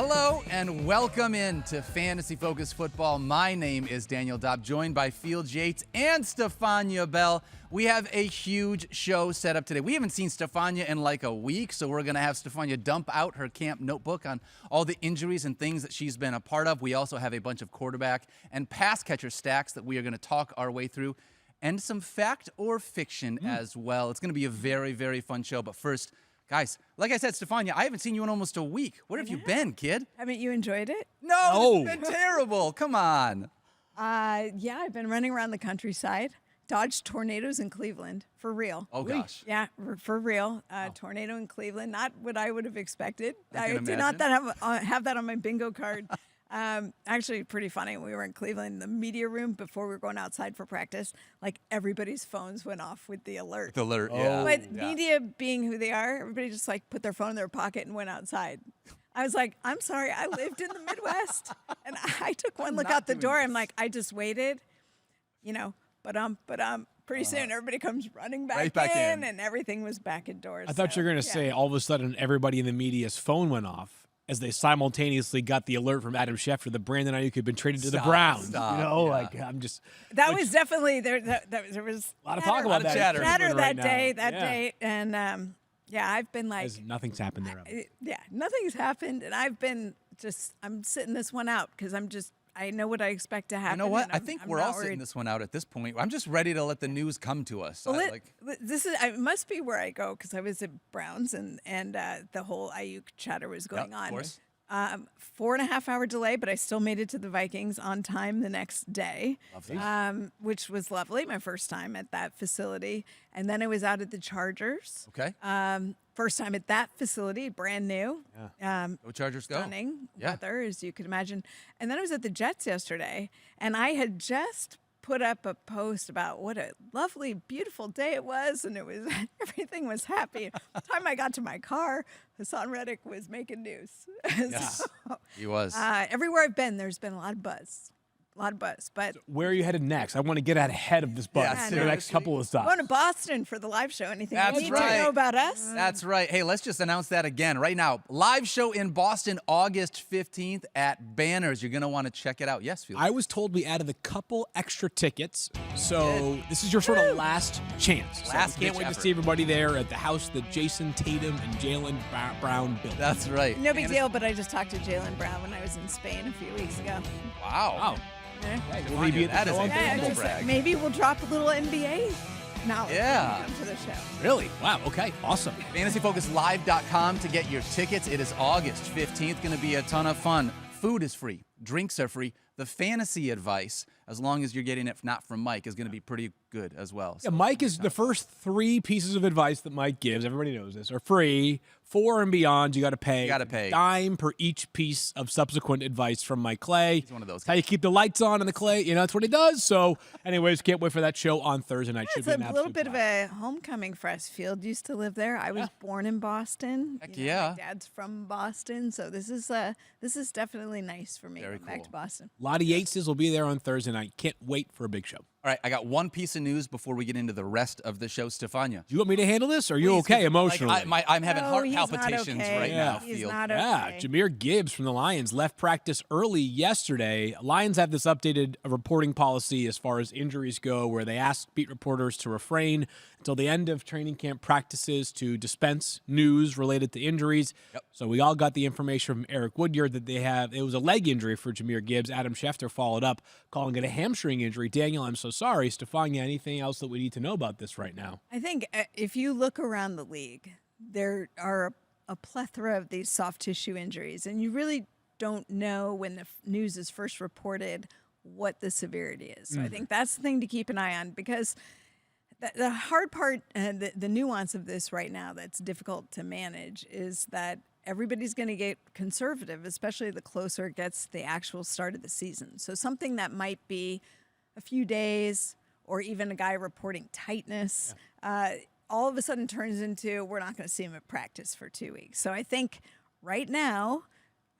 Hello and welcome in to Fantasy Focus Football. My name is Daniel Dopp, joined by Yates and Stephania Bell. We have a huge show set up today. We haven't seen Stephania in like a week, so we're going to have Stephania dump out her camp notebook on all the injuries and things that she's been a part of. We also have a bunch of quarterback and pass catcher stacks that we are going to talk our way through, and some fact or fiction as well. It's going to be a very, very fun show. But first, guys, like I said, Stephania, I haven't seen you in almost a week. Where have you been, kid? Haven't you enjoyed it? No, it's been terrible. Come on. Yeah, I've been running around the countryside, dodged tornadoes in Cleveland, for real. Oh, gosh. Yeah, for real. Tornado in Cleveland, not what I would have expected. I can did not have that on my bingo card. Actually, pretty funny. When we were in Cleveland, in the media room, before we were going outside for practice, like everybody's phones went off with the alert. The alert, yeah. But media being who they are, everybody just like put their phone in their pocket and went outside. I was like, I'm sorry, I lived in the Midwest. And I took one look out the door. I'm like, I just waited, but pretty soon everybody comes running back in, and everything was back indoors. I thought you were going to say all of a sudden everybody in the media's phone went off as they simultaneously got the alert from Adam Schefter that Brandon Ayuk had been traded to the Browns. I'm just. That was definitely there. There was a lot of talk about that. Chatter that day, and I've been like, nothing's happened there. Nothing's happened, and I'm sitting this one out because I know what I expect to happen. You know what? I think we're all sitting this one out at this point. I'm just ready to let the news come to us. Well, it must be where I go because I was at Browns and the whole Ayuk chatter was going on. Of course. 4.5 hour delay, but I still made it to the Vikings on time the next day, which was lovely. My first time at that facility, and then I was out at the Chargers. Okay. First time at that facility, brand new. Go Chargers, go. Stunning weather, as you can imagine. And then I was at the Jets yesterday, and I had just put up a post about what a lovely, beautiful day it was, and everything was happy. By the time I got to my car, Hassan Reddick was making news. Yes, he was. Everywhere I've been, there's been a lot of buzz. But so where are you headed next? I want to get out ahead of this buzz. The next couple of stops. Going to Boston for the live show. Anything you need to know about us? That's right. Hey, let's just announce that again right now. Live show in Boston, August 15th at Banners. You're going to want to check it out. Yes, Felix? I was told we added a couple extra tickets, so this is your sort of last chance. Can't wait to see everybody there at the house that Jason Tatum and Jaylen Brown built. That's right. No big deal, but I just talked to Jaylen Brown when I was in Spain a few weeks ago. Wow. Maybe we'll drop a little NBA knowledge to the show. Really? Wow. Okay. Awesome. FantasyFocusLive.com to get your tickets. It is August 15th. Going to be a ton of fun. Food is free. Drinks are free. The fantasy advice, as long as you're getting it not from Mike, is going to be pretty good as well. So Mike is the first 3 pieces of advice that Mike gives. Everybody knows this. Are free. 4 and beyond, you got to pay. You got to pay. Dime per each piece of subsequent advice from Mike Clay. He's one of those. That's how you keep the lights on in the Clay. That's what he does. So, anyways, can't wait for that show on Thursday night. It's a little bit of a homecoming for us. Field used to live there. I was born in Boston. Heck yeah. My dad's from Boston, so this is definitely nice for me. Going back to Boston. A lot of Yateses will be there on Thursday night. Can't wait for a big show. All right, I got one piece of news before we get into the rest of the show. Stephania. Do you want me to handle this? Or are you okay emotionally? I'm having heart palpitations right now. He's not okay. Yeah, Jahymr Gibbs from the Lions left practice early yesterday. Lions have this updated reporting policy as far as injuries go, where they ask beat reporters to refrain until the end of training camp practices to dispense news related to injuries. Yep. So we all got the information from Eric Woodyard that it was a leg injury for Jahymr Gibbs. Adam Schefter followed up, calling it a hamstring injury. Daniel, I'm so sorry. Stephania, anything else that we need to know about this right now? I think if you look around the league, there are a plethora of these soft tissue injuries, and you really don't know when the news is first reported what the severity is. So I think that's the thing to keep an eye on, because the hard part and the nuance of this right now that's difficult to manage is that everybody's going to get conservative, especially the closer it gets to the actual start of the season. So something that might be a few days or even a guy reporting tightness, all of a sudden turns into we're not going to see him at practice for 2 weeks. So I think right now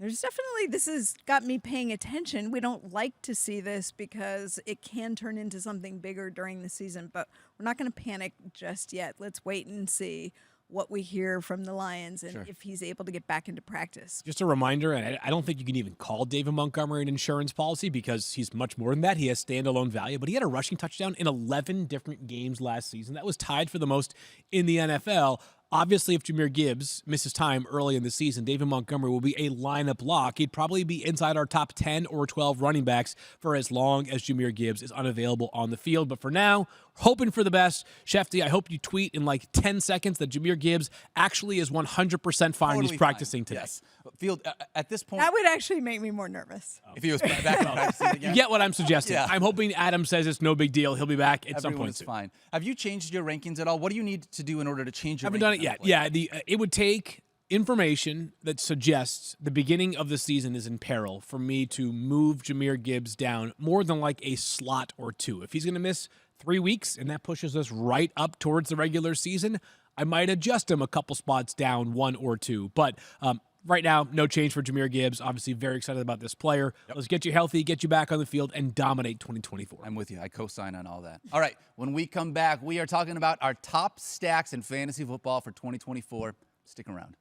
this has got me paying attention. We don't like to see this because it can turn into something bigger during the season, but we're not going to panic just yet. Let's wait and see what we hear from the Lions and Sure. if he's able to get back into practice. Just a reminder, and I don't think you can even call David Montgomery an insurance policy because he's much more than that. He has standalone value, but he had a rushing touchdown in 11 different games last season. That was tied for the most in the NFL. Obviously, if Jahymr Gibbs misses time early in the season, David Montgomery will be a lineup lock. He'd probably be inside our top 10 or 12 running backs for as long as Jahymr Gibbs is unavailable on the field. But for now, hoping for the best. Shefty, I hope you tweet in like 10 seconds that Jahymr Gibbs actually is 100% fine. Totally He's practicing fine. today. Yes. Field, at this point, That would actually make me more nervous. if he was back in practicing again. You get what I'm suggesting. Yeah. I'm hoping Adam says it's no big deal. He'll be back at some Everyone point is soon. fine. Have you changed your rankings at all? What do you need to do in order to change your Haven't rankings? done it yet. Yeah, it would take information that suggests the beginning of the season is in peril for me to move Jahymr Gibbs down more than like a slot or two. If he's going to miss 3 weeks and that pushes us right up towards the regular season, I might adjust him a couple spots down, 1 or 2. But right now, no change for Jahymr Gibbs. Obviously, very excited about this player. Yep. Let's get you healthy, get you back on the field, and dominate 2024. I'm with you. I co-sign on all that. All right, when we come back, we are talking about our top stacks in fantasy football for 2024. Stick around.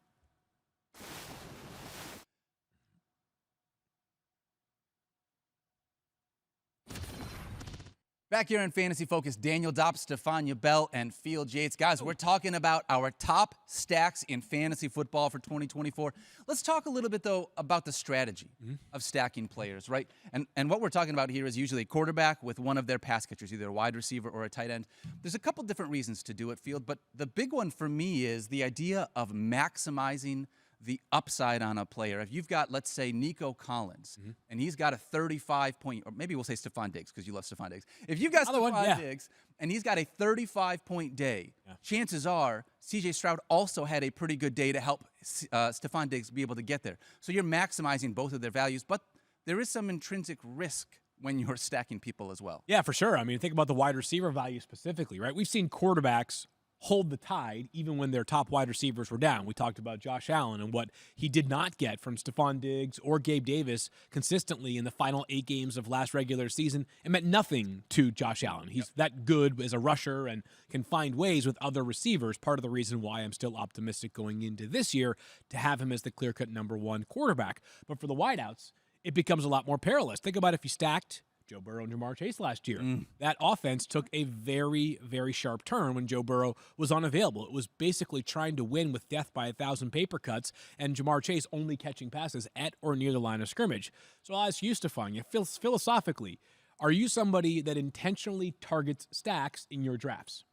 Back here in Fantasy Focus, Daniel Dopp, Stephania Bell, and Field Yates. Guys, we're talking about our top stacks in fantasy football for 2024. Let's talk a little bit, though, about the strategy of stacking players, right? And what we're talking about here is usually a quarterback with one of their pass catchers, either a wide receiver or a tight end. There's a couple different reasons to do it, Field, but the big one for me is the idea of maximizing the upside on a player. If you've got, let's say, Nico Collins, and he's got a 35-point, or maybe we'll say Stephon Diggs because you love Stephon Diggs. If you've got Stephon Diggs and he's got a 35-point day, chances are C.J. Stroud also had a pretty good day to help Stephon Diggs be able to get there. So you're maximizing both of their values, but there is some intrinsic risk when you're stacking people as well. Yeah, for sure. I mean, think about the wide receiver value specifically, right? We've seen quarterbacks hold the tide even when their top wide receivers were down. We talked about Josh Allen and what he did not get from Stephon Diggs or Gabe Davis consistently in the final 8 games of last regular season. It meant nothing to Josh Allen. He's that good as a rusher and can find ways with other receivers. Part of the reason why I'm still optimistic going into this year to have him as the clear-cut number 1 quarterback. But for the wideouts, it becomes a lot more perilous. Think about if you stacked Joe Burrow and Ja'Marr Chase last year. That offense took a very, very sharp turn when Joe Burrow was unavailable. It was basically trying to win with death by 1,000 paper cuts and Ja'Marr Chase only catching passes at or near the line of scrimmage. So I'll ask you, Stephania, philosophically, are you somebody that intentionally targets stacks in your drafts?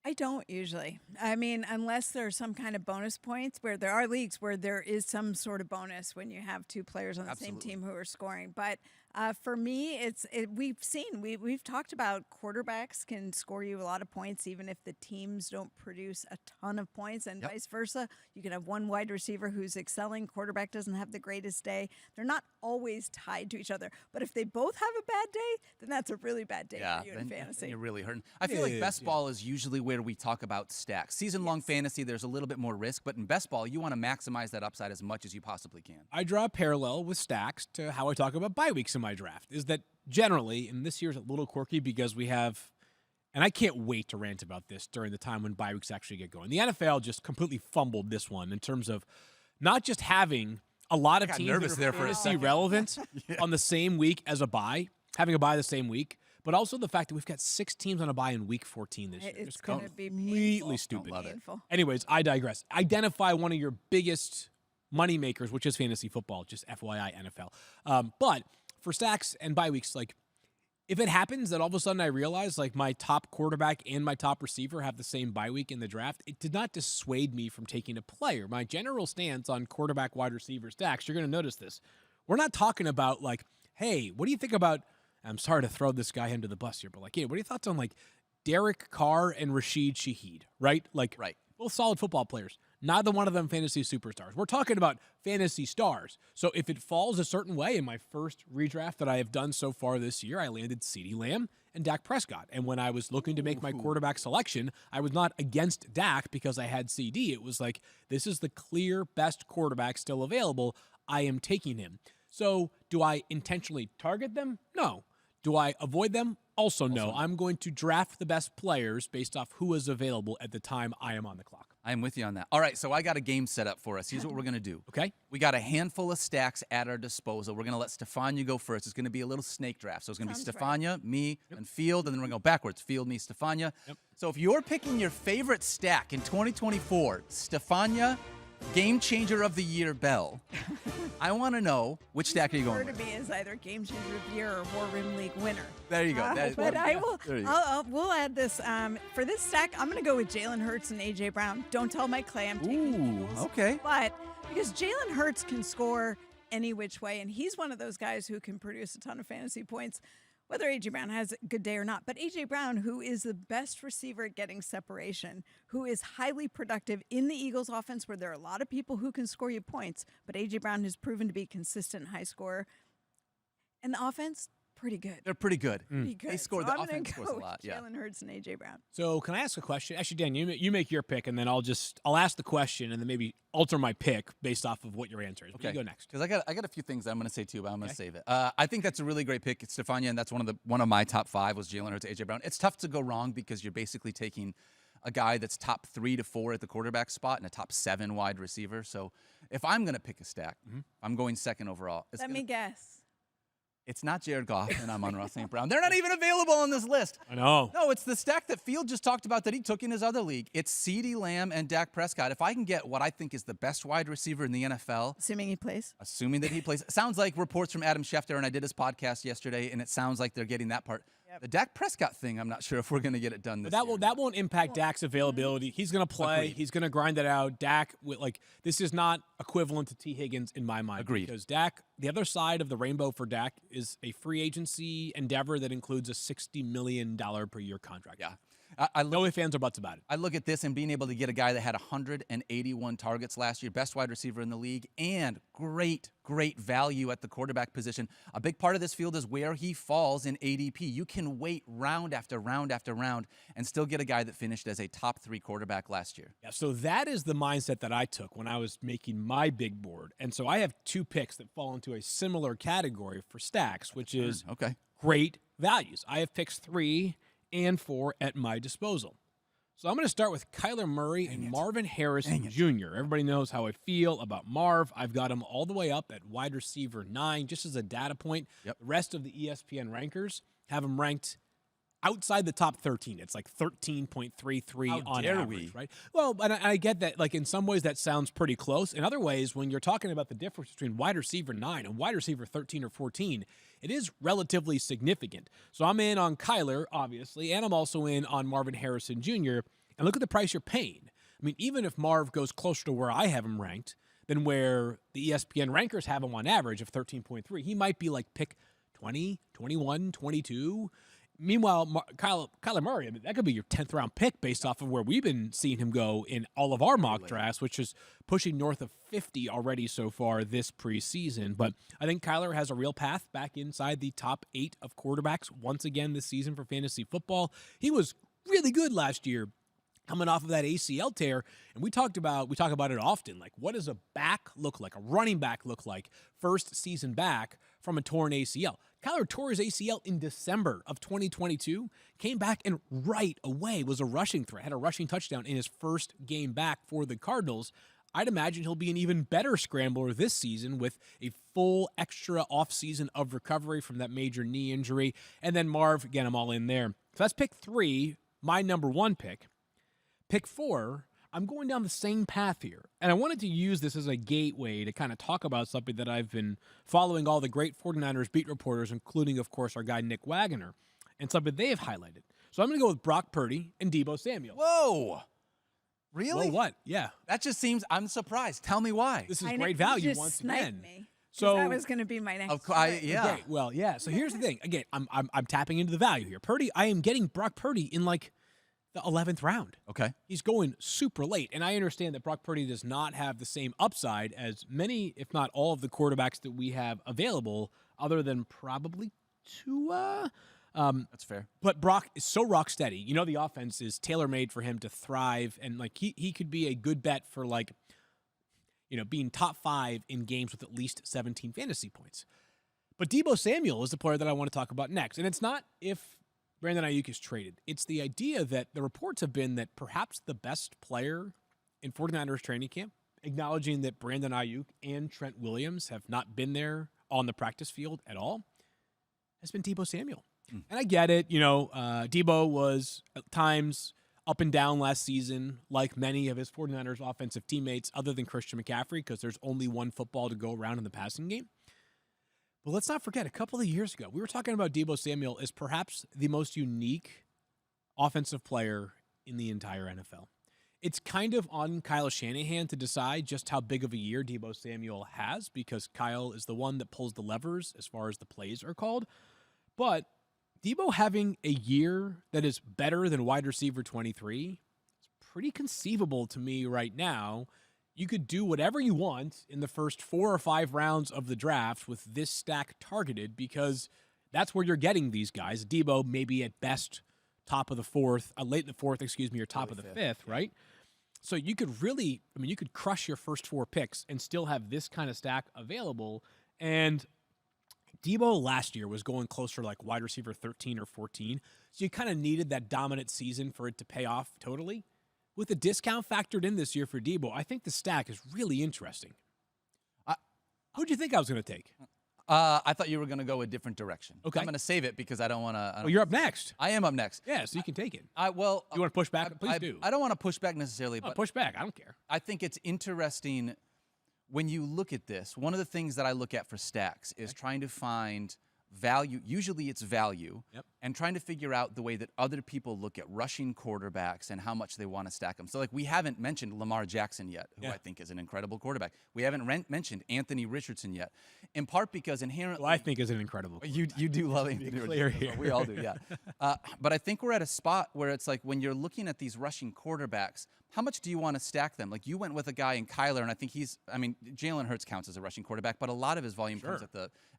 I don't usually. I mean, unless there's some kind of bonus points where there are leagues where there is some sort of bonus when you have 2 players on the same team who are scoring. But for me, we've talked about quarterbacks can score you a lot of points even if the teams don't produce a ton of points and vice versa. You can have one wide receiver who's excelling. Quarterback doesn't have the greatest day. They're not always tied to each other. But if they both have a bad day, then that's a really bad day for you in fantasy. Then you're really hurting. I feel like best ball is usually where we talk about stacks. Season-long fantasy, there's a little bit more risk, but in best ball, you want to maximize that upside as much as you possibly can. I draw a parallel with stacks to how I talk about bye weeks in my draft, is that generally, and this year's a little quirky because we have, and I can't wait to rant about this during the time when bye weeks actually get going. The NFL just completely fumbled this one in terms of not just having a lot of teams nervous there for a fantasy second. relevant on the same week as a bye, having a bye the same week, but also the fact that we've got 6 teams on a bye in week 14 this year. It's going to be completely stupid. Painful. Anyways, I digress. Identify one of your biggest money makers, which is fantasy football, just FYI NFL. But for stacks and bye weeks, like if it happens that all of a sudden I realize like my top quarterback and my top receiver have the same bye week in the draft, it did not dissuade me from taking a player. My general stance on quarterback wide receiver stacks, you're going to notice this. We're not talking about like, hey, what do you think about, I'm sorry to throw this guy into the bus here, but like, what are your thoughts on like Derek Carr and Rashid Shaheed, right? Like, both solid football players. Neither one of them fantasy superstars. We're talking about fantasy stars. So if it falls a certain way, in my first redraft that I have done so far this year, I landed CeeDee Lamb and Dak Prescott. And when I was looking to make my quarterback selection, I was not against Dak because I had CeeDee. It was like, this is the clear best quarterback still available. I am taking him. So do I intentionally target them? No. Do I avoid them? Also no. I'm going to draft the best players based off who is available at the time I am on the clock. I'm with you on that. All right, so I got a game set up for us. Here's what we're going to do. Okay. We got a handful of stacks at our disposal. We're going to let Stephania go first. It's going to be a little snake draft. So it's going to be Sounds Stephania, me, and Field, and then we're going to go backwards. Field, me, Stephania. Yep. So if you're picking your favorite stack in 2024, Stephania, Game Changer of the Year, Bell, I want to know which stack are you going Refer with? to me as either Game Changer of the Year or War Room League winner. There you go. But I will. There you go. We'll add this for this stack. I'm going to go with Jalen Hurts and AJ Brown. Don't tell Mike Clay I'm taking the Ooh, Eagles. okay. But because Jalen Hurts can score any which way, and he's one of those guys who can produce a ton of fantasy points, whether A.J. Brown has a good day or not. But A.J. Brown, who is the best receiver at getting separation, who is highly productive in the Eagles offense where there are a lot of people who can score you points, but A.J. Brown has proven to be a consistent high scorer. And the offense, pretty good. They're pretty good. Pretty good. They score. So The I'm gonna offense scores a go lot. with Yeah. Jalen Hurts and A.J. Brown. So can I ask a question? Actually, Dan, you make your pick, and then I'll ask the question, and then maybe alter my pick based off of what your answer is. But Okay. you go next. Because I got a few things I'm going to say too, but I'm going to save it. I think that's a really great pick, Stephania, and that's one of my top 5 was Jalen Hurts, AJ Brown. It's tough to go wrong because you're basically taking a guy that's top 3 to 4 at the quarterback spot and a top 7 wide receiver. So if I'm going to pick a stack, I'm going second overall. Let me guess. It's not Jared Goff and Amon-Ra St. Brown. They're not even available on this list. I know. No, it's the stack that Field just talked about that he took in his other league. It's CeeDee Lamb and Dak Prescott. If I can get what I think is the best wide receiver in the NFL, Assuming he plays. assuming that he plays. Sounds like reports from Adam Schefter, and I did his podcast yesterday, and it sounds like they're getting that part. Yep. The Dak Prescott thing, I'm not sure if we're going to get it done this But year. that won't impact Dak's availability. He's going to play. Agreed. He's going to grind it out. Dak, this is not equivalent to T. Higgins in my mind. Agreed. Because Dak, the other side of the rainbow for Dak is a free agency endeavor that includes a $60 million per year contract. Yeah. I No ifs, ands, or buts about it. I look at this and being able to get a guy that had 181 targets last year, best wide receiver in the league, and great value at the quarterback position. A big part of this field is where he falls in ADP. You can wait round after round after round and still get a guy that finished as a top 3 quarterback last year. Yeah, so that is the mindset that I took when I was making my big board. And so I have 2 picks that fall into a similar category for stacks, which is Okay. great values. I have picks 3 and 4 at my disposal. So I'm going to start with Kyler Murray and Marvin Harrison Jr. Everybody knows how I feel about Marv. I've got him all the way up at wide receiver 9, just as a data point. Yep. The rest of the ESPN rankers have him ranked outside the top 13. It's like 13.33 How on dare average, we? right? Well, and I get that, like, in some ways that sounds pretty close. In other ways, when you're talking about the difference between wide receiver 9 and wide receiver 13 or 14, it is relatively significant. So I'm in on Kyler, obviously, and I'm also in on Marvin Harrison Jr., and look at the price you're paying. I mean, even if Marv goes closer to where I have him ranked than where the ESPN rankers have him on average of 13.3, he might be like pick 20, 21, 22. Meanwhile, Kyler Murray, I mean, that could be your 10th round pick based off of where we've been seeing him go in all of our mock drafts, which is pushing north of 50 already so far this preseason. But I think Kyler has a real path back inside the top 8 of quarterbacks once again this season for fantasy football. He was really good last year, coming off of that ACL tear, and we talk about it often. Like, what does a back look like, a running back look like, first season back from a torn ACL? Kyler tore his ACL in December of 2022, came back and right away was a rushing threat, had a rushing touchdown in his first game back for the Cardinals. I'd imagine he'll be an even better scrambler this season with a full extra offseason of recovery from that major knee injury. And then Marv, again, I'm all in there. So that's pick 3, my number 1 pick. Pick 4, I'm going down the same path here. And I wanted to use this as a gateway to kind of talk about something that I've been following all the great 49ers beat reporters, including, of course, our guy Nick Wagoner, and something they have highlighted. So I'm going to go with Brock Purdy and Deebo Samuel. Whoa. Really? Well, what? Yeah. That just seems, I'm surprised. Tell me why. This is I know, great you value just once sniped again. Me. So That was going to be my next Of course, choice. yeah. Okay, well, yeah. So here's the thing. Again, I'm tapping into the value here. Purdy, I am getting Brock Purdy in like the 11th round. Okay. He's going super late, and I understand that Brock Purdy does not have the same upside as many, if not all, of the quarterbacks that we have available, other than probably Tua. That's fair. But Brock is so rock steady. You know, the offense is tailor-made for him to thrive, and like he could be a good bet for, like, you know, being top 5 in games with at least 17 fantasy points. But Deebo Samuel is the player that I want to talk about next, and it's not if Brandon Ayuk is traded. It's the idea that the reports have been that perhaps the best player in 49ers training camp, acknowledging that Brandon Ayuk and Trent Williams have not been there on the practice field at all, has been Deebo Samuel. And I get it. Deebo was at times up and down last season, like many of his 49ers offensive teammates, other than Christian McCaffrey, because there's only one football to go around in the passing game. But let's not forget, a couple of years ago, we were talking about Deebo Samuel as perhaps the most unique offensive player in the entire NFL. It's kind of on Kyle Shanahan to decide just how big of a year Deebo Samuel has, because Kyle is the one that pulls the levers as far as the plays are called. But Deebo having a year that is better than wide receiver 23 is pretty conceivable to me right now. You could do whatever you want in the first 4 or 5 rounds of the draft with this stack targeted, because that's where you're getting these guys. Deebo maybe at best top of the fourth, late in the fourth, or top of the fifth, right? So you could really, you could crush your first 4 picks and still have this kind of stack available. And Deebo last year was going closer to like wide receiver 13 or 14. So you kind of needed that dominant season for it to pay off totally. With the discount factored in this year for Deebo, I think the stack is really interesting. Who'd you think I was going to take? I thought you were going to go a different direction. Okay. I'm going to save it because I don't want to. Well, you're up next. I am up next. Yeah, so you can take it. You want to push back? Please do. I don't want to push back necessarily, but push back. I don't care. I think it's interesting when you look at this. One of the things that I look at for stacks is trying to find value. Usually it's value. And trying to figure out the way that other people look at rushing quarterbacks and how much they want to stack them. So, like, we haven't mentioned Lamar Jackson yet, who I think is an incredible quarterback. We haven't mentioned Anthony Richardson yet, in part because inherently... Well, I think is an incredible quarterback. You do love Anthony Richardson. Here. We all do, yeah. But I think we're at a spot where it's like when you're looking at these rushing quarterbacks, how much do you want to stack them? Like, you went with a guy in Kyler, and I think Jalen Hurts counts as a rushing quarterback, but a lot of his volume comes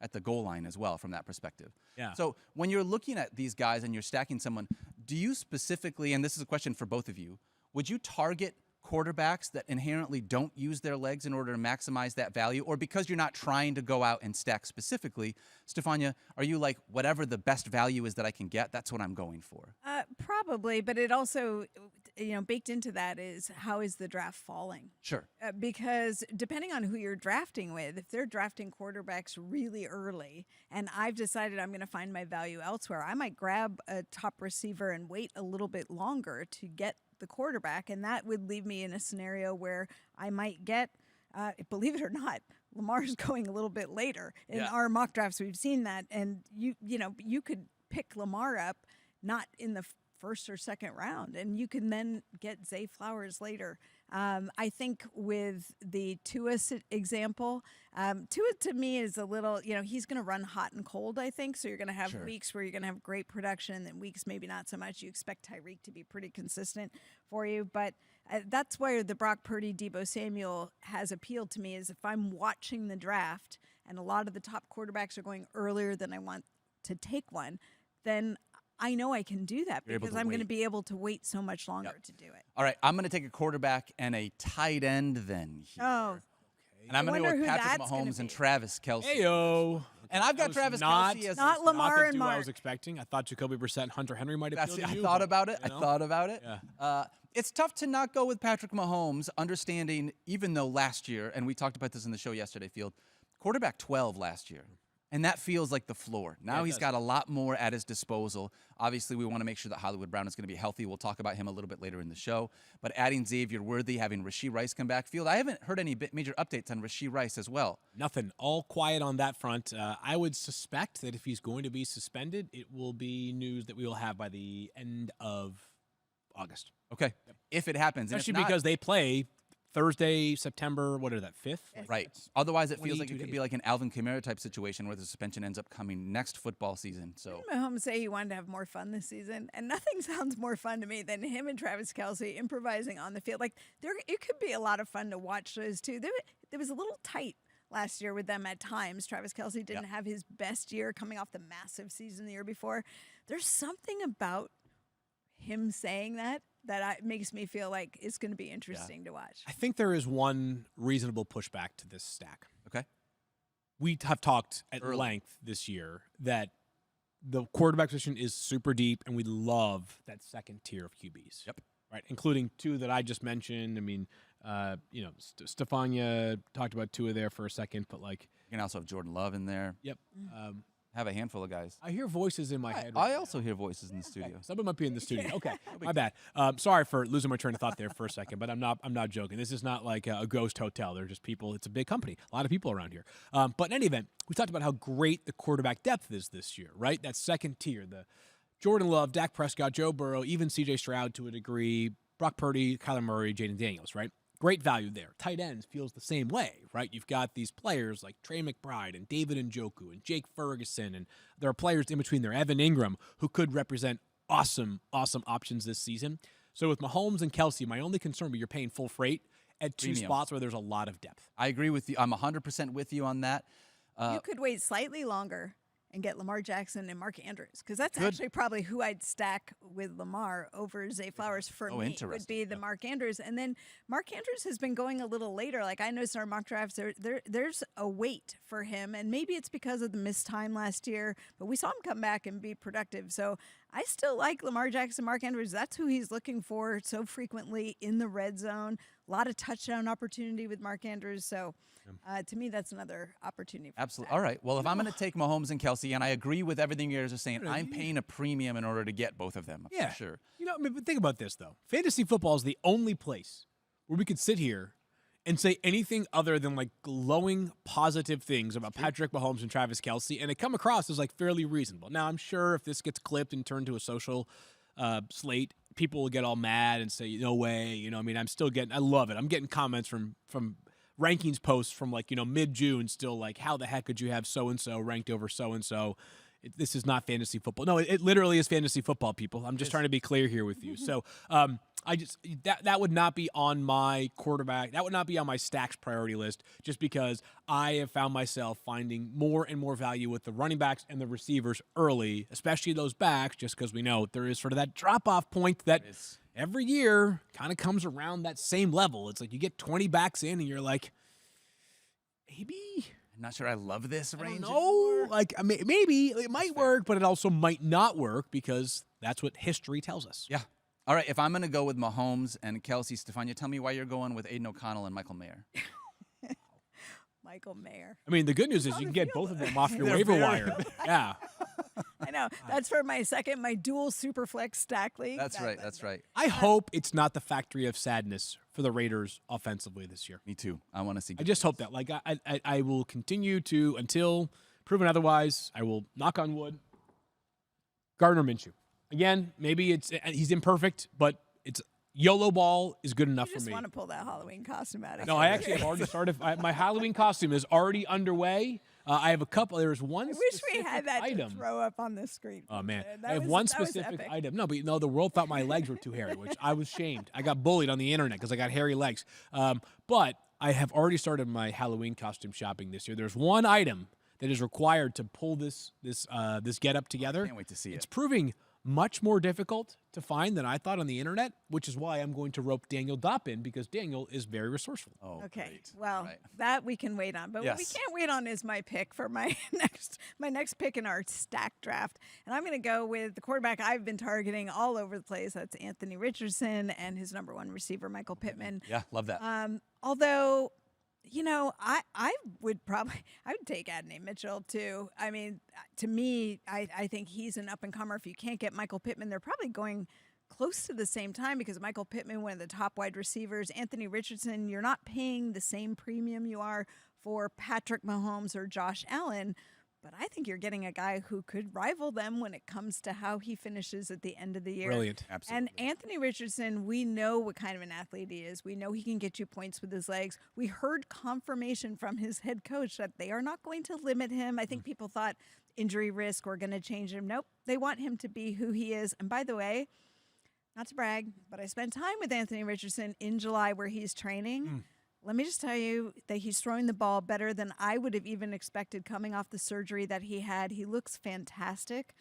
at the goal line as well from that perspective. Yeah. So when you're looking at these guys and you're stacking someone, do you specifically, and this is a question for both of you, would you target quarterbacks that inherently don't use their legs in order to maximize that value? Or because you're not trying to go out and stack specifically, Stephania, are you like, whatever the best value is that I can get, that's what I'm going for? Probably, but it also, baked into that is, how is the draft falling? Sure. Because depending on who you're drafting with, if they're drafting quarterbacks really early and I've decided I'm going to find my value elsewhere, I might grab a top receiver and wait a little bit longer to get the quarterback. And that would leave me in a scenario where I might get, believe it or not, Lamar's going a little bit later. In our mock drafts, we've seen that. And you could pick Lamar up not in the first or second round, and you can then get Zay Flowers later. I think with the Tua example, Tua to me is a little, he's going to run hot and cold, I think. So you're going to have weeks where you're going to have great production, and weeks maybe not so much. You expect Tyreek to be pretty consistent for you. But that's where the Brock Purdy, Deebo Samuel has appealed to me, is if I'm watching the draft and a lot of the top quarterbacks are going earlier than I want to take one, then I know I can do that because I'm going to be able to wait so much longer to do it. All right, I'm going to take a quarterback and a tight end then here. Oh, okay. And I'm going to go with Patrick Mahomes and Travis Kelce. Heyo. And I've got Travis Kelce as not Lamar and Mark. I was expecting. I thought Jacoby Brissett and Hunter Henry might have appealed to you. I thought about it. Yeah. It's tough to not go with Patrick Mahomes, understanding, even though last year, and we talked about this in the show yesterday, Field, quarterback 12 last year. And that feels like the floor. Now he's got a lot more at his disposal. Obviously, we want to make sure that Hollywood Brown is going to be healthy. We'll talk about him a little bit later in the show. But adding Xavier Worthy, having Rashee Rice come back, Field, I haven't heard any major updates on Rashee Rice as well. Nothing. All quiet on that front. I would suspect that if he's going to be suspended, it will be news that we will have by the end of August. Okay. If it happens. Especially because they play Thursday, September, 5th? Right. Otherwise, it feels like it could be like an Alvin Kamara type situation where the suspension ends up coming next football season. So Mahomes say he wanted to have more fun this season, and nothing sounds more fun to me than him and Travis Kelce improvising on the field. Like, it could be a lot of fun to watch those two. There was a little tight last year with them at times. Travis Kelce didn't have his best year coming off the massive season the year before. There's something about him saying that makes me feel like it's going to be interesting to watch. I think there is one reasonable pushback to this stack. Okay. We have talked at length this year that the quarterback position is super deep, and we love that second tier of QBs. Yep. Right, including two that I just mentioned. I mean, Stephania talked about Tua there for a second, but like You can also have Jordan Love in there. yep. Have a handful of guys. I hear voices in my head. I also hear voices in the studio. Someone might be in the studio. Okay, my bad. Sorry for losing my train of thought there for a second, but I'm not joking. This is not like a ghost hotel. They're just people. It's a big company. A lot of people around here. But in any event, we talked about how great the quarterback depth is this year, right? That second tier, the Jordan Love, Dak Prescott, Joe Burrow, even C.J. Stroud to a degree, Brock Purdy, Kyler Murray, Jaden Daniels, right? Great value there. Tight ends feels the same way, right? You've got these players like Trey McBride and David Njoku and Jake Ferguson, and there are players in between there, Evan Ingram, who could represent awesome options this season. So with Mahomes and Kelce, my only concern, but you're paying full freight at two spots where there's a lot of depth. I agree with you. I'm 100% with you on that. You could wait slightly longer and get Lamar Jackson and Mark Andrews, because that's actually probably who I'd stack with Lamar over Zay Flowers for me. Would be the Mark Andrews. And then Mark Andrews has been going a little later. Like I noticed in our mock drafts, there's a wait for him, and maybe it's because of the missed time last year, but we saw him come back and be productive. So I still like Lamar Jackson, Mark Andrews. That's who he's looking for so frequently in the red zone. A lot of touchdown opportunity with Mark Andrews. So to me, that's another opportunity. Absolutely. All right. Well, if I'm going to take Mahomes and Kelce, and I agree with everything you guys are saying, I'm paying a premium in order to get both of them. Yeah, for sure. But think about this, though. Fantasy football is the only place where we could sit here and say anything other than like glowing positive things about Patrick Mahomes and Travis Kelce, and it come across as like fairly reasonable. Now, I'm sure if this gets clipped and turned to a social slate, people will get all mad and say, no way. I'm still getting, I love it. I'm getting comments from rankings posts from like, mid-June still like, how the heck could you have so-and-so ranked over so-and-so? This is not fantasy football. No, it literally is fantasy football, people. I'm just trying to be clear here with you. So that would not be on my quarterback. That would not be on my stacks priority list, just because I have found myself finding more and more value with the running backs and the receivers early, especially those backs, just because we know there is sort of that drop-off point that every year kind of comes around that same level. It's like you get 20 backs in and you're like, maybe. I'm not sure I love this range. No, like maybe it might work, but it also might not work because that's what history tells us. Yeah. All right. If I'm going to go with Mahomes and Kelce, Stephania, tell me why you're going with Aiden O'Connell and Michael Mayer. Michael Mayer. I mean, the good news is you can get both of them off your waiver wire. Yeah. I know. That's for my dual Superflex stack league. That's right. That's right. I hope it's not the factory of sadness for the Raiders offensively this year. Me too. I want to see. I just hope that. Like, I will continue to, until proven otherwise, I will knock on wood. Gardner Minshew. Again, maybe he's imperfect, but it's YOLO ball is good enough for me. I just want to pull that Halloween costume out. No, I actually have already started. My Halloween costume is already underway. I have a couple. There's one. I wish we had that item to throw up on the screen. Oh man, I have one specific item. No, but the world thought my legs were too hairy, which I was shamed. I got bullied on the internet because I got hairy legs. But I have already started my Halloween costume shopping this year. There's one item that is required to pull this getup together. Can't wait to see it. It's proving much more difficult to find than I thought on the internet, which is why I'm going to rope Daniel Dopp in, because Daniel is very resourceful. Oh, okay. Great. Well, that we can wait on. But what we can't wait on is my pick for my next pick in our stack draft. And I'm going to go with the quarterback I've been targeting all over the place. That's Anthony Richardson and his number one receiver, Michael Pittman. Yeah, love that. Although, I would take Adonai Mitchell too. I mean, to me, I think he's an up-and-comer. If you can't get Michael Pittman, they're probably going close to the same time, because Michael Pittman, one of the top wide receivers. Anthony Richardson, you're not paying the same premium you are for Patrick Mahomes or Josh Allen, but I think you're getting a guy who could rival them when it comes to how he finishes at the end of the year. Brilliant. Absolutely. And Anthony Richardson, we know what kind of an athlete he is. We know he can get you points with his legs. We heard confirmation from his head coach that they are not going to limit him. I think people thought injury risk or going to change him. Nope. They want him to be who he is. And by the way, not to brag, but I spent time with Anthony Richardson in July where he's training. Let me just tell you that he's throwing the ball better than I would have even expected coming off the surgery that he had. He looks fantastic.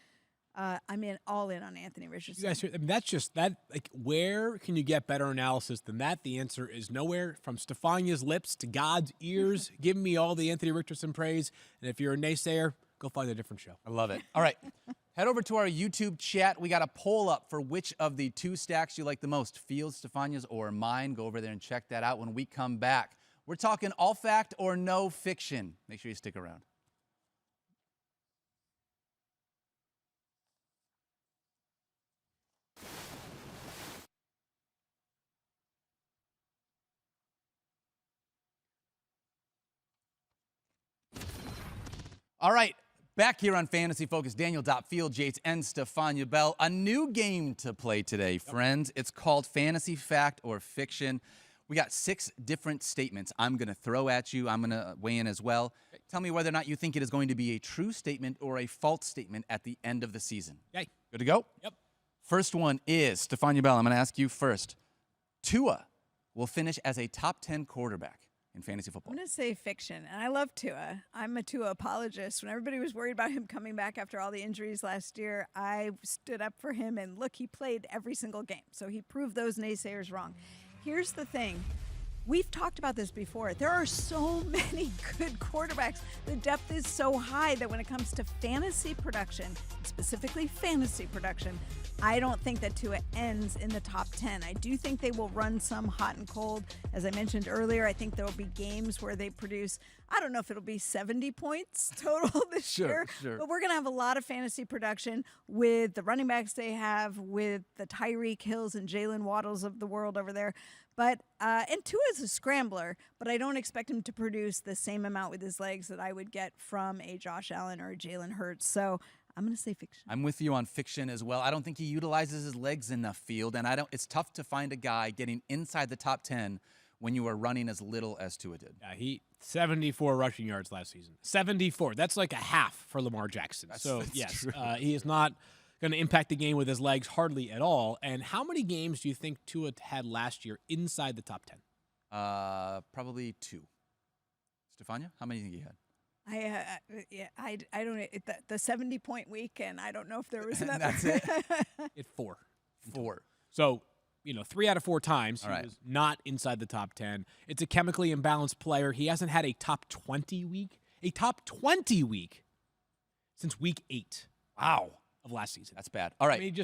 I'm all in on Anthony Richardson. You guys, that's just that. Like, where can you get better analysis than that? The answer is nowhere. From Stephania's lips to God's ears, give me all the Anthony Richardson praise. And if you're a naysayer, go find a different show. I love it. All right. Head over to our YouTube chat. We got a poll up for which of the two stacks you like the most, Fields, Stephania's, or mine. Go over there and check that out when we come back. We're talking all fact or no fiction. Make sure you stick around. All right, back here on Fantasy Focus, Daniel Dopp, Field Yates, and Stephania Bell. A new game to play today, friends. It's called Fantasy Fact or Fiction. We got 6 different statements I'm going to throw at you. I'm going to weigh in as well. Tell me whether or not you think it is going to be a true statement or a false statement at the end of the season. Okay. Good to go? Yep. First one is, Stephania Bell, I'm going to ask you first. Tua will finish as a top 10 quarterback in fantasy football. I'm going to say fiction, and I love Tua. I'm a Tua apologist. When everybody was worried about him coming back after all the injuries last year, I stood up for him, and look, he played every single game. So he proved those naysayers wrong. Here's the thing. We've talked about this before. There are so many good quarterbacks. The depth is so high that when it comes to fantasy production, specifically fantasy production, I don't think that Tua ends in the top 10. I do think they will run some hot and cold. As I mentioned earlier, I think there will be games where they produce, I don't know if it'll be 70 points total this year, but we're going to have a lot of fantasy production with the running backs they have, with the Tyreek Hills and Jalen Waddles of the world over there. But and Tua is a scrambler, but I don't expect him to produce the same amount with his legs that I would get from a Josh Allen or a Jalen Hurts. So I'm going to say fiction. I'm with you on fiction as well. I don't think he utilizes his legs enough, Field, and it's tough to find a guy getting inside the top 10 when you are running as little as Tua did. Yeah, he 74 rushing yards last season. 74. That's like a half for Lamar Jackson. That's yes, he is not going to impact the game with his legs hardly at all. And how many games do you think Tua had last year inside the top 10? Probably 2. Stephania, how many do you think he had? I don't the 70-point week, and I don't know if there was another. That's it. It's 4. 4. So 3 out of 4 times he was not inside the top 10. It's a chemically imbalanced player. He hasn't had a top 20 week, since week 8. Wow. Of last season. That's bad. All right. I mean,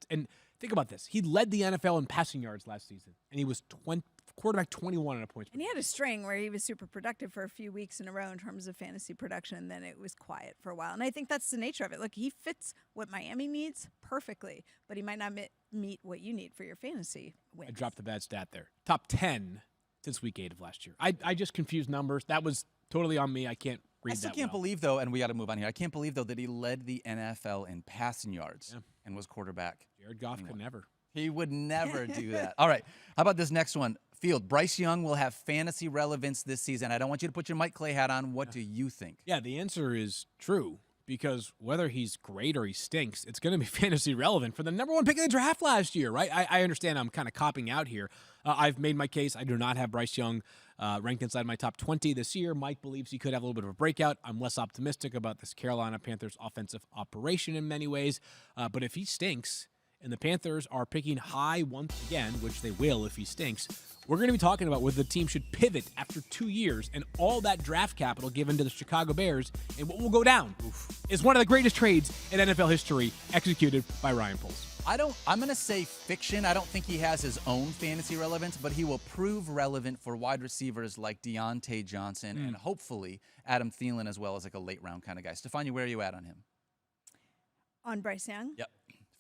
and think about this. He led the NFL in passing yards last season, and he was quarterback 21 in a points. And he had a string where he was super productive for a few weeks in a row in terms of fantasy production, and then it was quiet for a while. And I think that's the nature of it. Look, he fits what Miami needs perfectly, but he might not meet what you need for your fantasy wins. I dropped the bad stat there. Top 10 since week 8 of last year. I just confused numbers. That was totally on me. I can't read that. I still can't believe, though, and we got to move on here. I can't believe, though, that he led the NFL in passing yards and was quarterback. Jared Goff could never. He would never do that. All right. How about this next one? Field, Bryce Young will have fantasy relevance this season. I don't want you to put your Mike Clay hat on. What do you think? Yeah, the answer is true, because whether he's great or he stinks, it's going to be fantasy relevant for the number 1 pick in the draft last year, right? I understand I'm kind of copping out here. I've made my case. I do not have Bryce Young ranked inside my top 20 this year. Mike believes he could have a little bit of a breakout. I'm less optimistic about this Carolina Panthers offensive operation in many ways. But if he stinks and the Panthers are picking high once again, which they will if he stinks, we're going to be talking about whether the team should pivot after 2 years and all that draft capital given to the Chicago Bears, and what will go down is one of the greatest trades in NFL history executed by Ryan Poles. I'm going to say fiction. I don't think he has his own fantasy relevance, but he will prove relevant for wide receivers like Deontay Johnson and hopefully Adam Thielen, as well as like a late round kind of guy. Stephania, where are you at on him? On Bryce Young? Yep.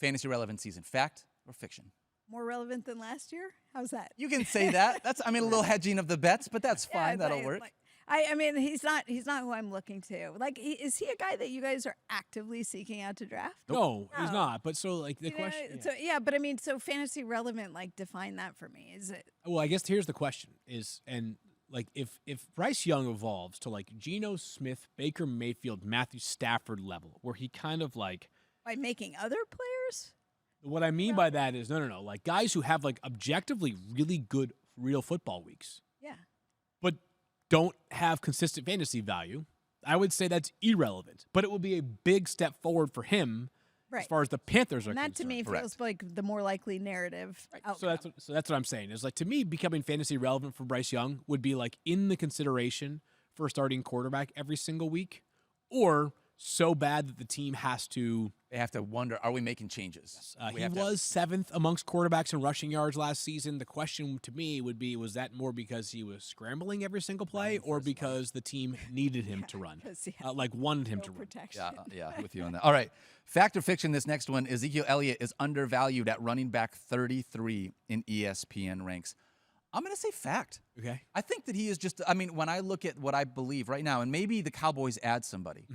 Fantasy relevant season. Fact or fiction? More relevant than last year? How's that? You can say that. A little hedging of the bets, but that's fine. That'll work. I mean, he's not who I'm looking to. Like, is he a guy that you guys are actively seeking out to draft? No, he's not. But so, like, the question. But I mean, so fantasy relevant, like, define that for me. Is it? Well, I guess here's the question: if Bryce Young evolves to like Geno Smith, Baker Mayfield, Matthew Stafford level, where he kind of like by making other players. What I mean by that is no, like guys who have like objectively really good real football weeks. Yeah. But don't have consistent fantasy value. I would say that's irrelevant, but it will be a big step forward for him as far as the Panthers are concerned. That to me feels like the more likely narrative outcome. So that's what I'm saying. Is like to me becoming fantasy relevant for Bryce Young would be like in the consideration for a starting quarterback every single week, or so bad that the team has to. They have to wonder, are we making changes? He was 7th amongst quarterbacks in rushing yards last season. The question to me would be, was that more because he was scrambling every single play or because the team needed him to run, wanted him to run? Yeah, with you on that. All right. Fact or fiction, this next one, Ezekiel Elliott is undervalued at running back 33 in ESPN ranks. I'm going to say fact. Okay. I think that he is just, when I look at what I believe right now, and maybe the Cowboys add somebody,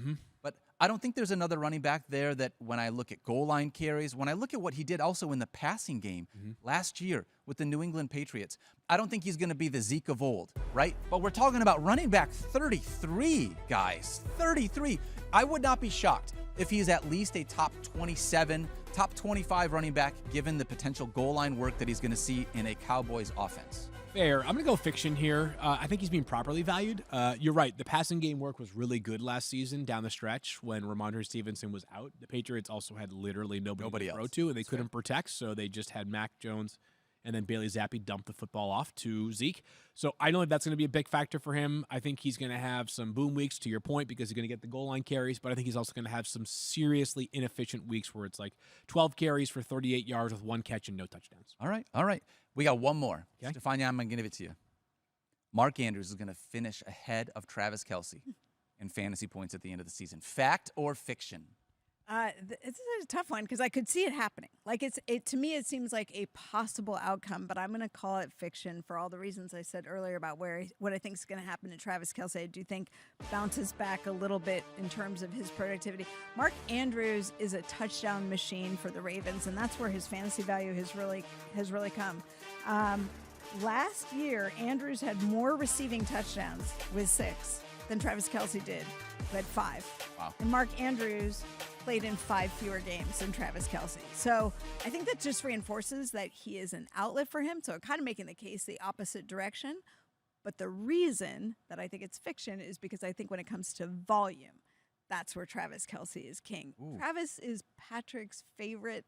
but I don't think there's another running back there that when I look at goal line carries, when I look at what he did also in the passing game last year with the New England Patriots, I don't think he's going to be the Zeke of old, right? But we're talking about running back 33, guys. 33. I would not be shocked if he's at least a top 27, top 25 running back, given the potential goal line work that he's going to see in a Cowboys offense. Fair. I'm going to go fiction here. I think he's being properly valued. You're right. The passing game work was really good last season down the stretch when Ramondre Stevenson was out. The Patriots also had literally nobody to throw to, and they couldn't protect, so they just had Mac Jones and then Bailey Zappi dump the football off to Zeke. So I know that's going to be a big factor for him. I think he's going to have some boom weeks, to your point, because he's going to get the goal line carries, but I think he's also going to have some seriously inefficient weeks where it's like 12 carries for 38 yards with 1 catch and no touchdowns. All right. We got one more. Okay. Stephania, I'm going to give it to you. Mark Andrews is going to finish ahead of Travis Kelce in fantasy points at the end of the season. Fact or fiction? It's a tough one because I could see it happening. To me, it seems like a possible outcome, but I'm going to call it fiction for all the reasons I said earlier about what I think is going to happen to Travis Kelce. I do think bounces back a little bit in terms of his productivity. Mark Andrews is a touchdown machine for the Ravens, and that's where his fantasy value has really come. Last year, Andrews had more receiving touchdowns with 6 than Travis Kelce did, who had 5. Wow. And Mark Andrews played in 5 fewer games than Travis Kelce. So I think that just reinforces that he is an outlet for him. So kind of making the case the opposite direction. But the reason that I think it's fiction is because I think when it comes to volume, that's where Travis Kelce is king. Ooh. Travis is Patrick's favorite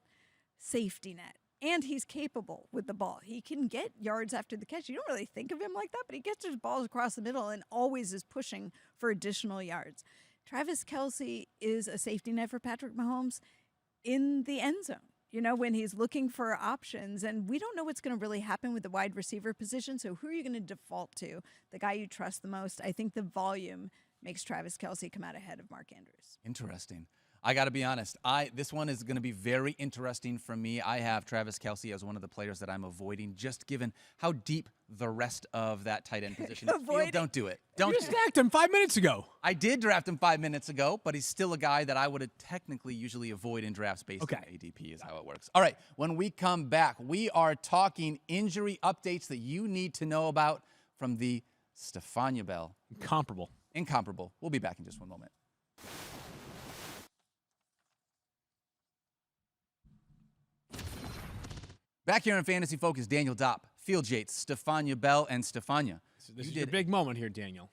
safety net. And he's capable with the ball. He can get yards after the catch. You don't really think of him like that, but he gets his balls across the middle and always is pushing for additional yards. Travis Kelce is a safety net for Patrick Mahomes in the end zone, when he's looking for options. And we don't know what's going to really happen with the wide receiver position. So who are you going to default to? The guy you trust the most. I think the volume makes Travis Kelce come out ahead of Mark Andrews. Interesting. I got to be honest. This one is going to be very interesting for me. I have Travis Kelce as one of the players that I'm avoiding, just given how deep the rest of that tight end position is. Don't do it. You stacked him 5 minutes ago. I did draft him 5 minutes ago, but he's still a guy that I would technically usually avoid in drafts based on ADP is how it works. All right, when we come back, we are talking injury updates that you need to know about from the Stephania Bell. Incomparable. We'll be back in just one moment. Back here in Fantasy Focus, Daniel Dopp, Field Yates, Stephania Bell, and Stephania. So this is your big moment here, Daniel.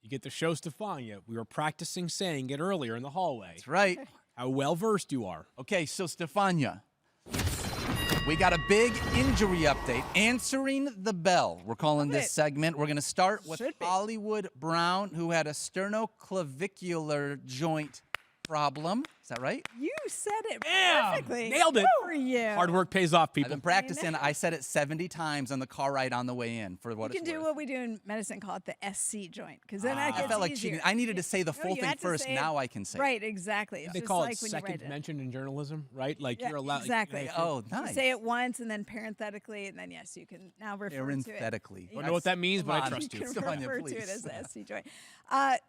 You get to show Stephania. We were practicing saying it earlier in the hallway. That's right. How well-versed you are. Okay, so Stephania, we got a big injury update. Answering the bell, we're calling this segment. We're going to start with Hollywood Brown, who had a sternoclavicular joint problem. Is that right? You said it perfectly. Nailed it. For you. Hard work pays off, people. I've been practicing. I said it 70 times on the car ride on the way in for what it's worth. You can do what we do in medicine, call it the SC joint, because then that gets I felt like easier. cheating. I needed to say the full thing first. Now I can say Right, exactly. It's they just call like it when second you write mention in journalism, right? Like you're allowed. Exactly. Oh, nice. You say it once and then parenthetically, and then yes, you can now refer to it. Parenthetically. I don't know what that means, but I trust you. You can refer to it as the SC joint.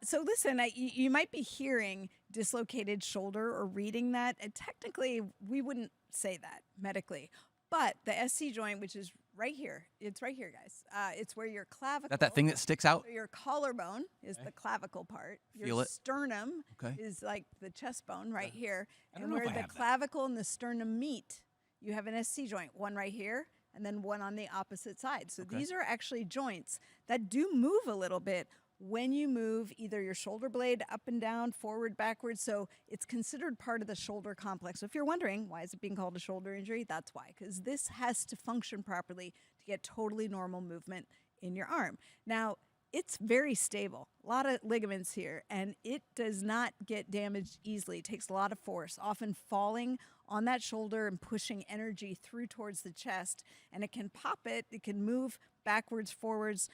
So listen, you might be hearing dislocated shoulder or reading that. And technically, we wouldn't say that medically. But the SC joint, which is right here, it's right here, guys. It's where your clavicle. That thing that sticks out? So your collarbone is the clavicle part. Feel your it. sternum is like the chest bone right here. And where the clavicle and the sternum meet, you have an SC joint, one right here and then one on the opposite side. So these are actually joints that do move a little bit when you move either your shoulder blade up and down, forward, backwards. So it's considered part of the shoulder complex. So if you're wondering, why is it being called a shoulder injury? That's why, because this has to function properly to get totally normal movement in your arm. Now, it's very stable. A lot of ligaments here, and it does not get damaged easily. It takes a lot of force, often falling on that shoulder and pushing energy through towards the chest, and it can pop it. It can move backwards, forwards.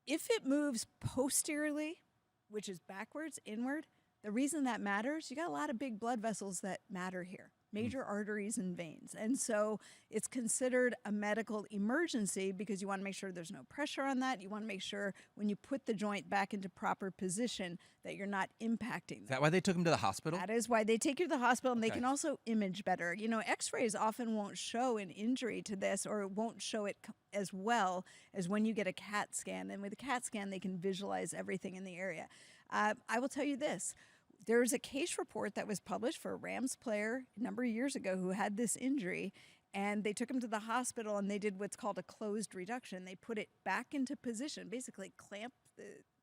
If it moves posteriorly, which is backwards, inward, the reason that matters, you got a lot of big blood vessels that matter here. Major arteries and veins. And so it's considered a medical emergency because you want to make sure there's no pressure on that. You want to make sure when you put the joint back into proper position that you're not impacting Is that why they took him to the hospital? That is why they take you to the hospital, and they can also image better. You know, x-rays often won't show an injury to this, or won't show it as well as when you get a CAT scan. And with a CAT scan, they can visualize everything in the area. I will tell you this. There's a case report that was published for a Rams player a number of years ago who had this injury, and they took him to the hospital, and they did what's called a closed reduction. They put it back into position, basically clamp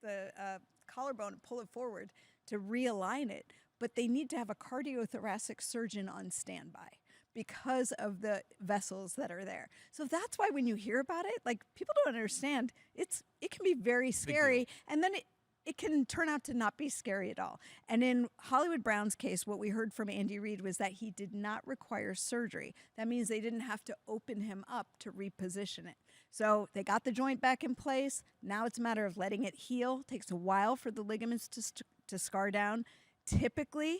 the collarbone and pull it forward to realign it. But they need to have a cardiothoracic surgeon on standby because of the vessels that are there. So that's why when you hear about it, like, people don't understand, it can be very scary, and then it can turn out to not be scary at all. And in Hollywood Brown's case, what we heard from Andy Reid was that he did not require surgery. That means they didn't have to open him up to reposition it. So they got the joint back in place. Now it's a matter of letting it heal. It takes a while for the ligaments to scar down. Typically,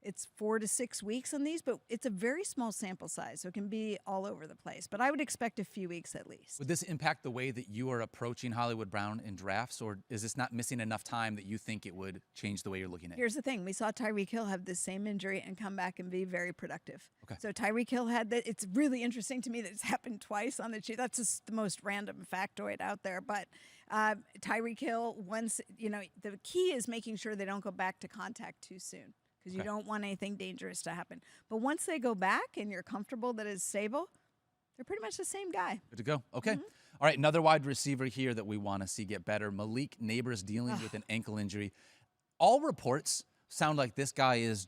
it's 4 to 6 weeks on these, but it's a very small sample size, so it can be all over the place. But I would expect a few weeks at least. Would this impact the way that you are approaching Hollywood Brown in drafts, or is this not missing enough time that you think it would change the way you're looking at it? Here's the thing. We saw Tyreek Hill have the same injury and come back and be very productive. Okay. So Tyreek Hill had that. It's really interesting to me that it's happened twice on the Chiefs. That's just the most random factoid out there. But Tyreek Hill, once, the key is making sure they don't go back to contact too soon, because you don't want anything dangerous to happen. But once they go back and you're comfortable that it's stable, they're pretty much the same guy. Good to go. Okay. All right, another wide receiver here that we want to see get better. Malik Neighbors dealing with an ankle injury. All reports sound like this guy is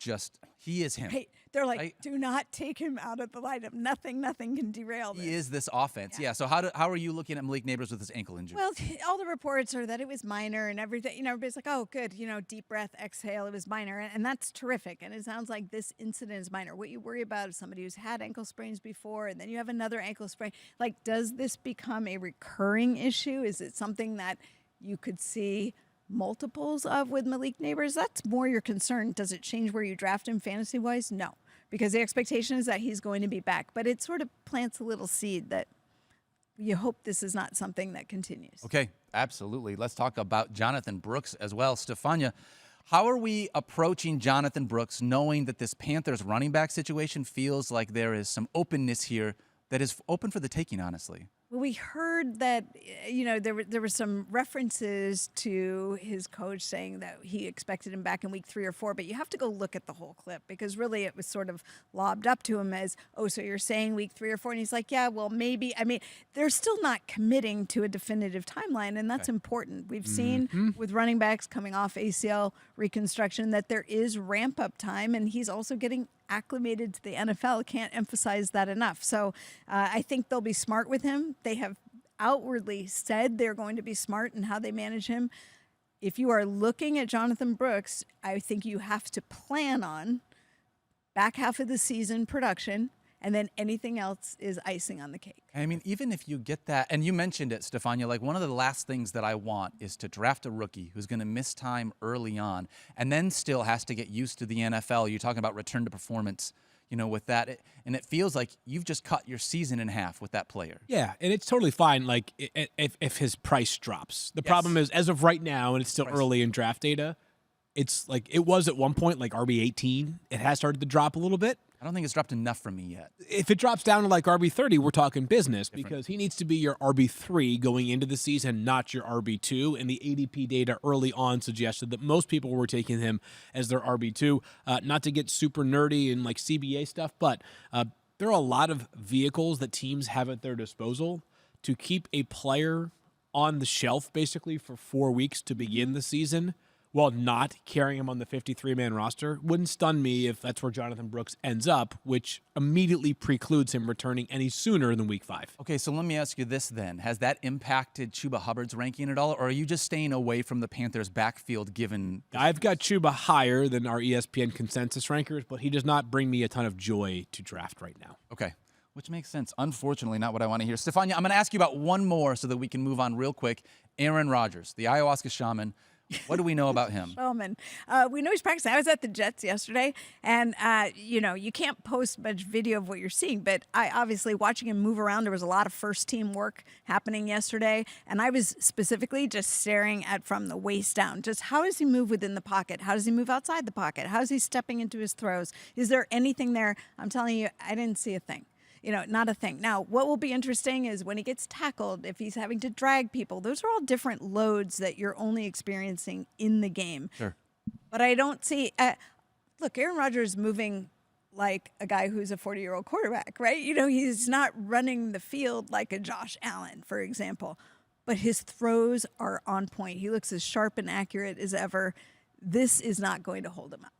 he is him. Hey, they're like, right? Do not take him out of the lineup. Nothing can derail this. He is this offense. Yeah. So how are you looking at Malik Neighbors with his ankle injury? Well, all the reports are that it was minor and everything. Everybody's like, oh, good. Deep breath, exhale. It was minor. And that's terrific. And it sounds like this incident is minor. What you worry about is somebody who's had ankle sprains before, and then you have another ankle sprain. Like, does this become a recurring issue? Is it something that you could see multiples of with Malik Neighbors? That's more your concern. Does it change where you draft him fantasy-wise? No, because the expectation is that he's going to be back. But it sort of plants a little seed that you hope this is not something that continues. Okay, absolutely. Let's talk about Jonathan Brooks as well. Stephania, how are we approaching Jonathan Brooks knowing that this Panthers running back situation feels like there is some openness here that is open for the taking, honestly? Well, we heard that, there were some references to his coach saying that he expected him back in week 3 or 4, but you have to go look at the whole clip, because really it was sort of lobbed up to him as, oh, so you're saying week 3 or 4? And he's like, yeah, well, maybe. I mean, they're still not committing to a definitive timeline, and that's important. We've seen with running backs coming off ACL reconstruction that there is ramp-up time, and he's also getting acclimated to the NFL. Can't emphasize that enough. So I think they'll be smart with him. They have outwardly said they're going to be smart in how they manage him. If you are looking at Jonathan Brooks, I think you have to plan on back half of the season production, and then anything else is icing on the cake. I mean, even if you get that, and you mentioned it, Stephania, like, one of the last things that I want is to draft a rookie who's going to miss time early on and then still has to get used to the NFL. You're talking about return to performance, with that. And it feels like you've just cut your season in half with that player. Yeah, and it's totally fine, like, if his price drops. The problem is, as of right now, and it's still early in draft data, it's like it was at one point like RB18. It has started to drop a little bit. I don't think it's dropped enough for me yet. If it drops down to like RB30, we're talking business, because he needs to be your RB3 going into the season, not your RB2. And the ADP data early on suggested that most people were taking him as their RB2. Not to get super nerdy and like CBA stuff, but there are a lot of vehicles that teams have at their disposal to keep a player on the shelf basically for 4 weeks to begin the season while not carrying him on the 53-man roster. Wouldn't stun me if that's where Jonathan Brooks ends up, which immediately precludes him returning any sooner than week 5. Okay, so let me ask you this then. Has that impacted Chuba Hubbard's ranking at all, or are you just staying away from the Panthers' backfield given... I've got Chuba higher than our ESPN consensus rankers, but he does not bring me a ton of joy to draft right now. Okay, which makes sense. Unfortunately, not what I want to hear. Stephania, I'm going to ask you about one more so that we can move on real quick. Aaron Rodgers, the ayahuasca shaman. What do we know about him? Shaman. We know he's practicing. I was at the Jets yesterday, and, you can't post much video of what you're seeing, but I obviously watching him move around, there was a lot of first-team work happening yesterday, and I was specifically just staring at from the waist down. Just how does he move within the pocket? How does he move outside the pocket? How is he stepping into his throws? Is there anything there? I'm telling you, I didn't see a thing. Not a thing. Now, what will be interesting is when he gets tackled, if he's having to drag people, those are all different loads that you're only experiencing in the game. Sure. But I don't see, look, Aaron Rodgers is moving like a guy who's a 40-year-old quarterback, right? He's not running the field like a Josh Allen, for example, but his throws are on point. He looks as sharp and accurate as ever. This is not going to hold him up.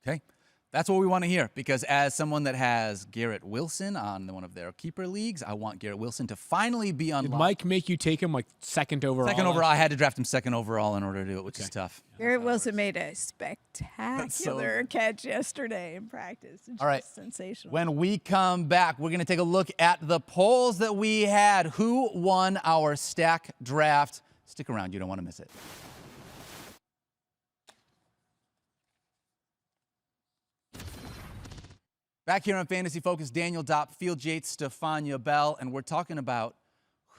Okay. That's what we want to hear, because as someone that has Garrett Wilson on one of their keeper leagues, I want Garrett Wilson to finally be unlocked. Did Mike make you take him like second overall? Second overall. I had to draft him second overall in order to do it, which is tough. Garrett Wilson made a spectacular catch yesterday in practice. Just all right. Sensational. When we come back, we're going to take a look at the polls that we had. Who won our stack draft? Stick around. You don't want to miss it. Back here on Fantasy Focus, Daniel Dopp, Field Yates, Stephania Bell, and we're talking about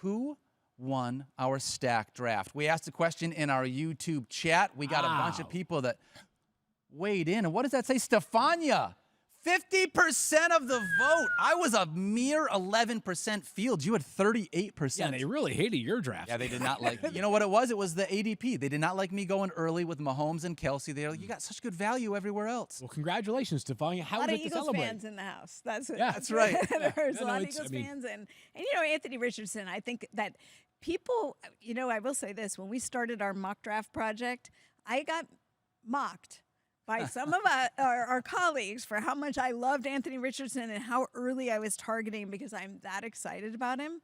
who won our stack draft. We asked a question in our YouTube chat. We got a bunch of people that weighed in. And what does that say? Stephania, 50% of the vote. I was a mere 11% field. You had 38%. Yeah, they really hated your draft. Yeah, they did not like. You know what it was? It was the ADP. They did not like me going early with Mahomes and Kelce. They're like, you got such good value everywhere else. Well, congratulations, Stephania. How was it to Eagles celebrate? fans in the house. That's right. There's a lot of Eagles fans and Anthony Richardson. I think that people, I will say this: when we started our mock draft project, I got mocked by some of our colleagues for how much I loved Anthony Richardson and how early I was targeting because I'm that excited about him.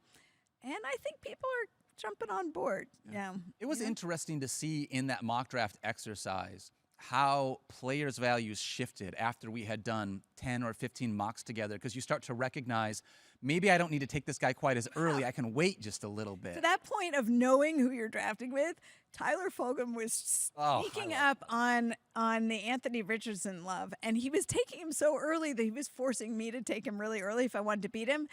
And I think people are jumping on board. Yeah. It was interesting to see in that mock draft exercise how players' values shifted after we had done 10 or 15 mocks together, because you start to recognize maybe I don't need to take this guy quite as early. I can wait just a little bit. To that point of knowing who you're drafting with, Tyler Fulgham was sneaking up on the Anthony Richardson love, and he was taking him so early that he was forcing me to take him really early if I wanted to beat him.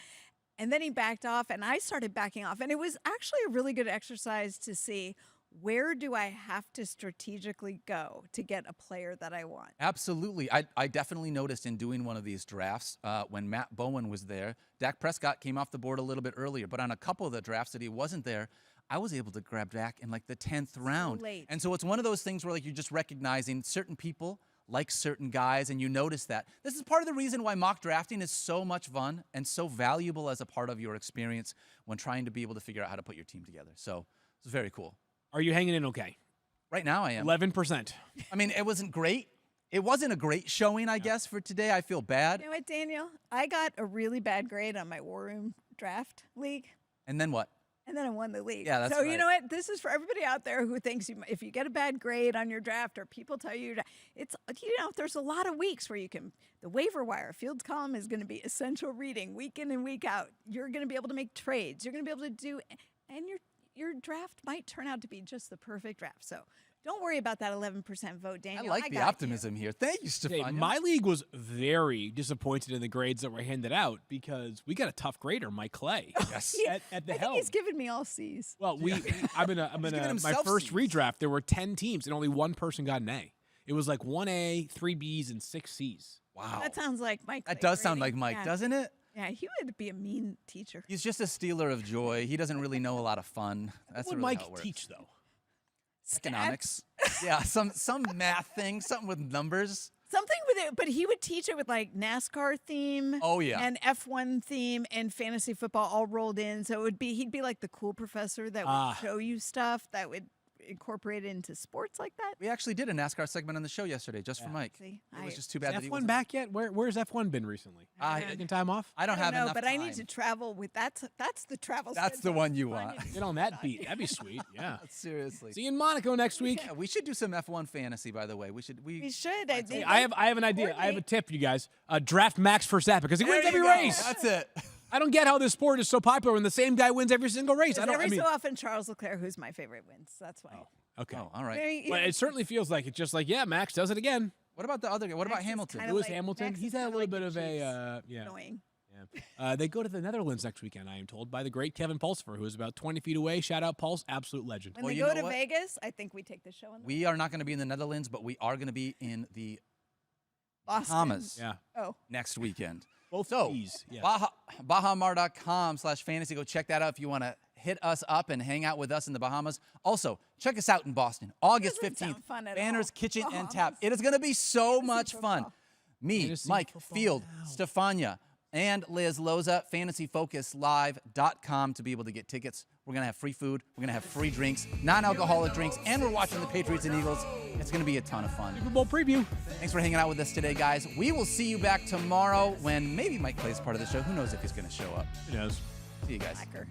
And then he backed off, and I started backing off. And it was actually a really good exercise to see, where do I have to strategically go to get a player that I want? Absolutely. I definitely noticed in doing one of these drafts when Matt Bowen was there, Dak Prescott came off the board a little bit earlier. But on a couple of the drafts that he wasn't there, I was able to grab Dak in like the 10th round. Late. And so it's one of those things where like you're just recognizing certain people like certain guys, and you notice that. This is part of the reason why mock drafting is so much fun and so valuable as a part of your experience when trying to be able to figure out how to put your team together. So it's very cool. Are you hanging in okay? Right now I am. 11%. I mean, it wasn't great. It wasn't a great showing, I guess, for today. I feel bad. You know what, Daniel? I got a really bad grade on my War Room draft league. And then what? And then I won the league. Yeah, that's so right. You know what? This is for everybody out there who thinks if you get a bad grade on your draft or people tell you, it's, there's a lot of weeks where you can, the waiver wire, Fields column is going to be essential reading week in and week out. You're going to be able to make trades. You're going to be able to do, and your draft might turn out to be just the perfect draft. So don't worry about that 11% vote, Daniel. I like the optimism here. Thank you, Stephania. Hey, my league was very disappointed in the grades that were handed out because we got a tough grader, Mike Clay. Yes. At the I helm. think he's given me all C's. Well, I'm in my first C's. redraft. There were 10 teams and only one person got an A. It was like 1A, 3 B's, and 6 C's. Wow. That sounds like Mike. That does sound like Mike, doesn't it? Yeah, he would be a mean teacher. He's just a stealer of joy. He doesn't really know a lot of fun. That's What would really Mike how it works. teach, though? Economics. Yeah, some math thing, something with numbers. Something with it, but he would teach it with like NASCAR theme. Oh, yeah. And F1 theme and fantasy football all rolled in. So he'd be like the cool professor that would show you stuff that would incorporate it into sports like that? We actually did a NASCAR segment on the show yesterday, just for Mike. See, It was just too bad Is that he F1 wasn't. back yet? Where's F1 been recently? Taking time off? I don't have know, enough but time. I need to travel with that's the travel. That's the schedule. one you Fine. want. Get on that beat. That'd be sweet. Yeah. Seriously. See you in Monaco next week. Yeah, we should do some F1 fantasy, by the way. We should. We should. I think. Hey, I have an idea. I have a tip for you guys. Draft Max Verstappen because he wins There every you go. race. That's it. I don't get how this sport is so popular when the same guy wins every single race. Every so often, Charles Leclerc, who's my favorite, wins. That's why. Okay. Oh, all right. Very- But it certainly feels like it's just like, yeah, Max does it again. What about the other guy? What about Max is Hamilton? kinda Lewis like- Hamilton. Max He's is had a kinda little like bit the of Chiefs. Annoying. They go to the Netherlands next weekend, I am told, by the great Kevin Pulsifer, who is about 20 feet away. Shout out, Pulse, absolute legend. When Well, they you go know to what? Vegas, I think we take the show on the We are not going to be in the Netherlands, but we are going to be in the Boston. Bahamas Yeah. Oh, next weekend. Both So, E's. Yeah. Bahamar.com/fantasy. Go check that out if you want to hit us up and hang out with us in the Bahamas. Also, check us out in Boston, August Doesn't sound 15th. fun at Banner's all. Kitchen and Bahamas. Tap. It is going to be so Fantasy much fun. football. Me, Fantasy Mike, football Field, now. Stephania, and Liz Loza, fantasyfocuslive.com to be able to get tickets. We're going to have free food. We're going to have free drinks, non-alcoholic drinks, and we're watching the Patriots and Eagles. It's going to be a ton of fun. Super Bowl preview. Thanks for hanging out with us today, guys. We will see you back tomorrow when maybe Mike plays part of the show. Who knows if he's going to show up. Who knows? See you guys. Packer.